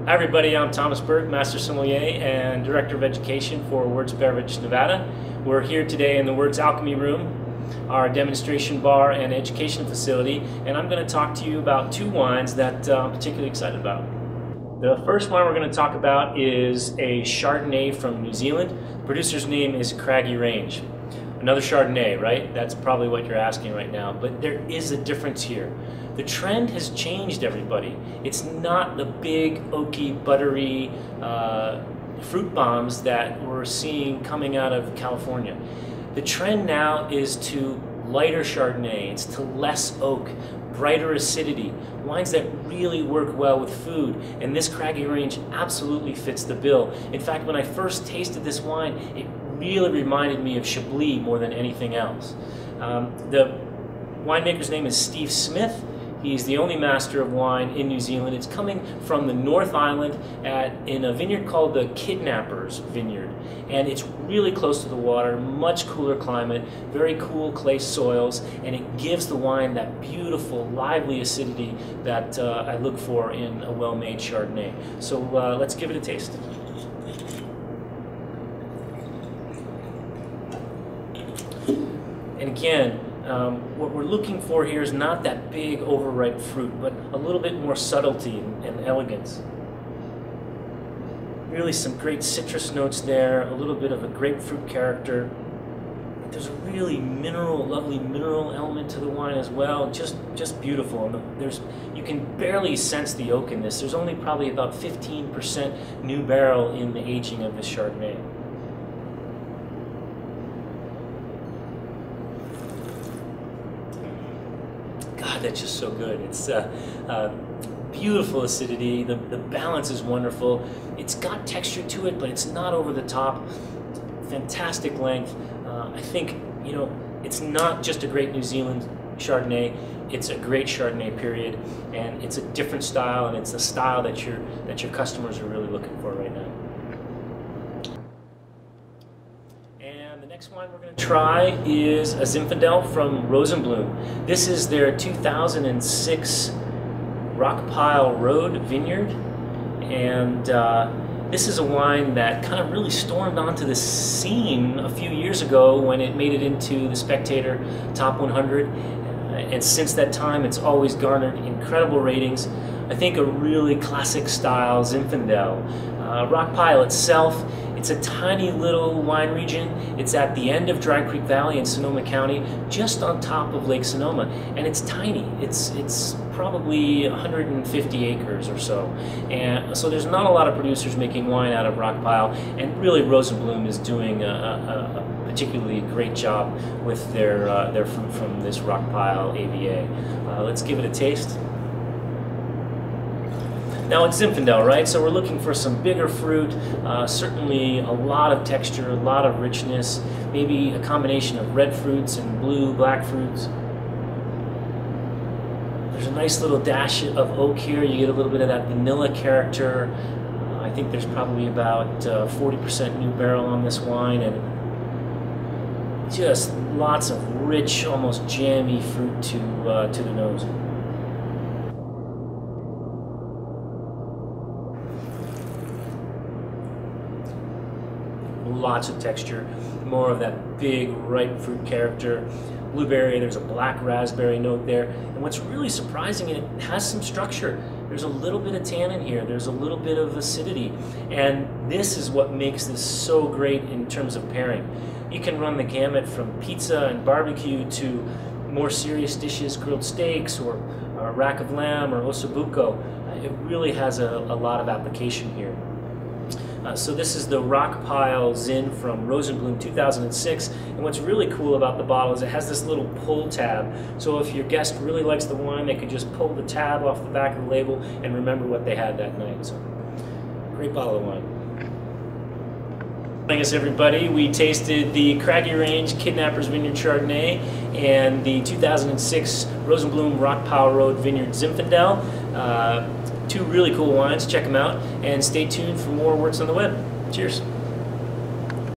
Hi everybody, I'm Thomas Burke, Master Sommelier and Director of Education for Wirtz Beverage Nevada. We're here today in the Wirtz Alchemy Room, our demonstration bar and education facility, and I'm going to talk to you about two wines that I'm particularly excited about. The first wine we're going to talk about is a Chardonnay from New Zealand. The producer's name is Craggy Range. Another Chardonnay, right? That's probably what you're asking right now, but there is a difference here. The trend has changed, everybody. It's not the big, oaky, buttery fruit bombs that we're seeing coming out of California. The trend now is to lighter Chardonnay. It's to less oak, brighter acidity, wines that really work well with food, and this Craggy Range absolutely fits the bill. In fact, when I first tasted this wine, it really reminded me of Chablis more than anything else. The winemaker's name is Steve Smith. He's the only master of wine in New Zealand. It's coming from the North Island in a vineyard called the Kidnappers Vineyard. And it's really close to the water, much cooler climate, very cool clay soils, and it gives the wine that beautiful, lively acidity that I look for in a well-made Chardonnay. So let's give it a taste. And again, what we're looking for here is not that big overripe fruit, but a little bit more subtlety and elegance. Really some great citrus notes there, a little bit of a grapefruit character. There's a really lovely mineral element to the wine as well, just beautiful. And you can barely sense the oak in this. There's only probably about 15% new barrel in the aging of this Chardonnay. God, that's just so good. It's beautiful acidity. The balance is wonderful. It's got texture to it, but it's not over the top. Fantastic length. I think, you know, it's not just a great New Zealand Chardonnay. It's a great Chardonnay, period. And it's a different style, and it's a style that your customers are really looking for right now. And the next wine we're going to try is a Zinfandel from Rosenblum. This is their 2006 Rockpile Road Vineyard, and this is a wine that kind of really stormed onto the scene a few years ago when it made it into the Spectator Top 100, and since that time it's always garnered incredible ratings. I think a really classic style Zinfandel. Rockpile itself, it's a tiny little wine region. It's at the end of Dry Creek Valley in Sonoma County, just on top of Lake Sonoma, and it's tiny. It's probably 150 acres or so, and so there's not a lot of producers making wine out of Rockpile, and really Rosenblum is doing a particularly great job with their fruit from this Rockpile AVA. Let's give it a taste. Now it's Zinfandel, right? So we're looking for some bigger fruit, certainly a lot of texture, a lot of richness, maybe a combination of red fruits and black fruits. There's a nice little dash of oak here. You get a little bit of that vanilla character. I think there's probably about 40% new barrel on this wine, and just lots of rich, almost jammy fruit to the nose. Lots of texture, more of that big ripe fruit character. Blueberry, there's a black raspberry note there, and what's really surprising, it has some structure. There's a little bit of tannin here, there's a little bit of acidity, and this is what makes this so great in terms of pairing. You can run the gamut from pizza and barbecue to more serious dishes, grilled steaks or rack of lamb or ossobuco. It really has a lot of application here. So this is the Rockpile Zin from Rosenblum 2006, and what's really cool about the bottle is it has this little pull tab, so if your guest really likes the wine, they could just pull the tab off the back of the label and remember what they had that night. So, great bottle of wine. Thanks everybody. We tasted the Craggy Range Kidnappers Vineyard Chardonnay and the 2006 Rosenblum Rockpile Road Vineyard Zinfandel. Two really cool wines. Check them out, and stay tuned for more Wirtz on the web. Cheers.